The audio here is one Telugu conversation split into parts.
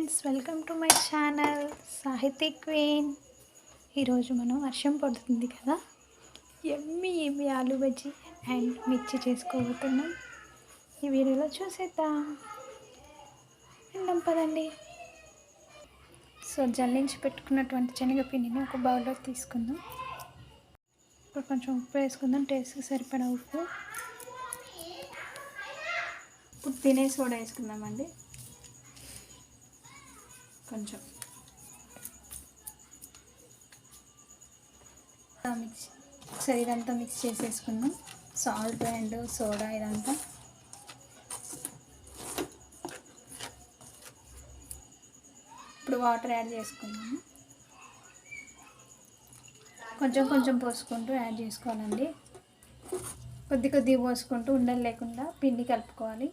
Friends, welcome to my channel సాహితీ క్వీన్. ఈరోజు మనం వర్షం పడుతుంది కదా, ఎమ్మి ఆలు బజ్జీ అండ్ మిర్చి చేసుకోబోతున్నాం. ఈ వీడియోలో చూసేద్దాం. విందాం పదండి. సో జల్లించి పెట్టుకున్నటువంటి శనగపిండిని ఒక బౌల్లో తీసుకుందాం. ఇప్పుడు కొంచెం ఉప్పు వేసుకుందాం, టేస్ట్కి సరిపడా ఉప్పు. ఇప్పుడు తినే సోడా వేసుకుందామండి కొంచెం. మిక్స్ ఒకసారి ఇదంతా మిక్స్ చేసేసుకుందాం, సాల్ట్ అండ్ సోడా ఇదంతా. ఇప్పుడు వాటర్ యాడ్ చేసుకుందాము. కొంచెం కొంచెం పోసుకుంటూ యాడ్ చేసుకోవాలండి. కొద్దిగా పోసుకుంటూ ఉండలు లేకుండా పిండి కలుపుకోవాలి.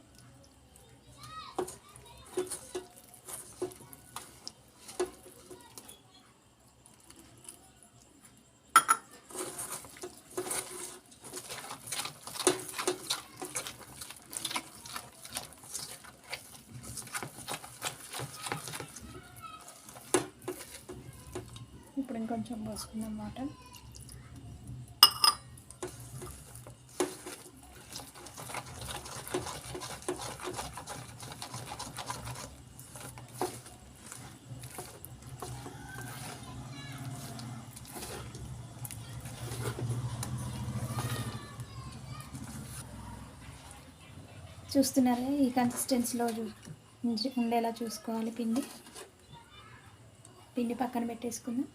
ఇప్పుడు ఇంకొంచెం పోసుకుందాం వాటర్. చూస్తున్నారా, ఈ కన్సిస్టెన్సీలో ఉండేలా చూసుకోవాలి. పిండి పక్కన పెట్టేసుకుందాం.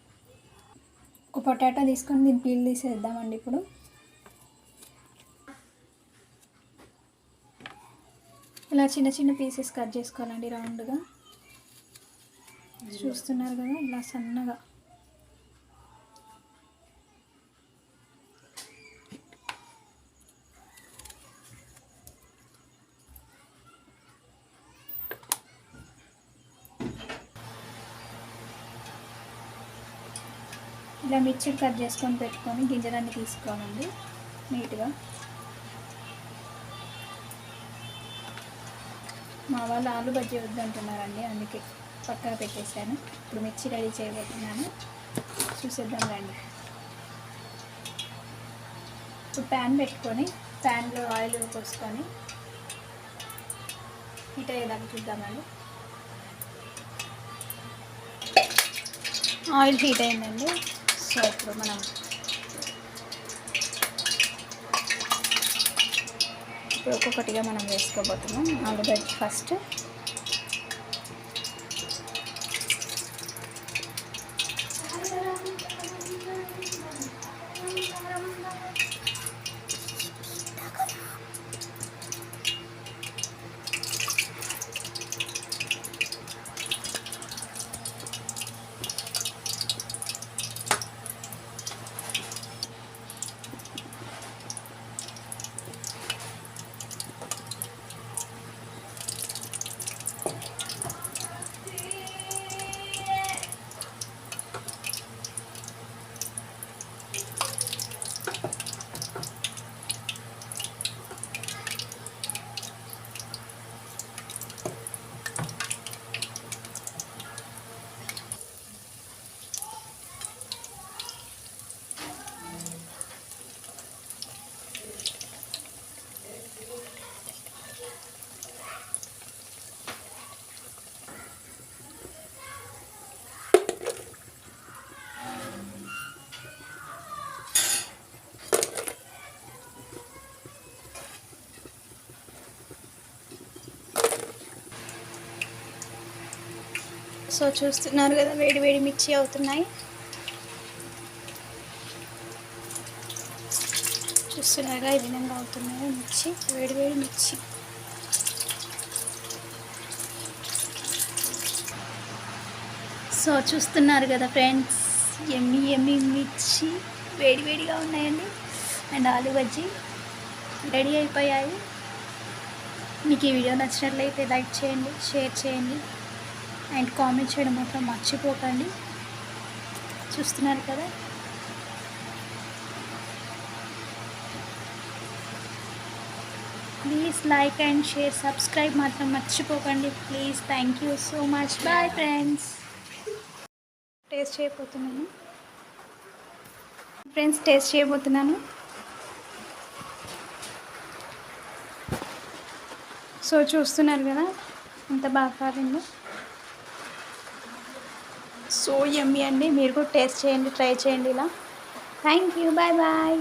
ఒక పొటాటో తీసుకొని దీన్ని పీల్ తీసేద్దామండి. ఇప్పుడు ఇలా చిన్న చిన్న పీసెస్ కట్ చేసుకోవాలండి రౌండ్గా. చూస్తున్నారు కదా, ఇలా సన్నగా. ఇలా మిర్చి కట్ చేసుకొని పెట్టుకొని గింజలన్నీ తీసుకోవాలండి నీట్గా. మా వాళ్ళు ఆలు బజ్జీ వద్దంటున్నారండి, అందుకే పక్కన పెట్టేశాను. ఇప్పుడు మిర్చి రెడీ చేయబోతున్నాను, చూసేద్దాం రండి. ఇప్పుడు ప్యాన్ పెట్టుకొని ప్యాన్లో ఆయిల్ పోసుకొని హీట్ అయ్యేదాకా చూద్దామండి. ఆయిల్ హీట్ అయిందండి. సో ఇప్పుడు మనం ఒక్కొక్కటిగా మనం వేసుకోబోతున్నాం. ఆలు బజ్జీ ఫస్ట్. సో చూస్తున్నారు కదా, వేడి వేడి మిర్చి అవుతున్నాయి. చూస్తున్నారుగా ఈ విధంగా అవుతున్నాయి మిర్చి, వేడి వేడి మిర్చి. సో చూస్తున్నారు కదా ఫ్రెండ్స్, ఎమ్మి మిర్చి వేడి వేడిగా ఉన్నాయండి. అండ్ ఆలు బజ్జీ రెడీ అయిపోయాయి. మీకు ఈ వీడియో నచ్చినట్లయితే లైక్ చేయండి, షేర్ చేయండి అండ్ కామెంట్ చేయడం మాత్రం మర్చిపోకండి. చూస్తున్నారు కదా, please like and share, subscribe మాత్రం మర్చిపోకండి please. Thank you so much. Bye friends. Taste చేయబోతున్నాను సో చూస్తున్నారు కదా ఎంత బాగా కాలిందో. సో యమ్మీ అండి. మీరు కూడా టేస్ట్ చేయండి, ట్రై చేయండి ఇలా. Thank you. Bye bye.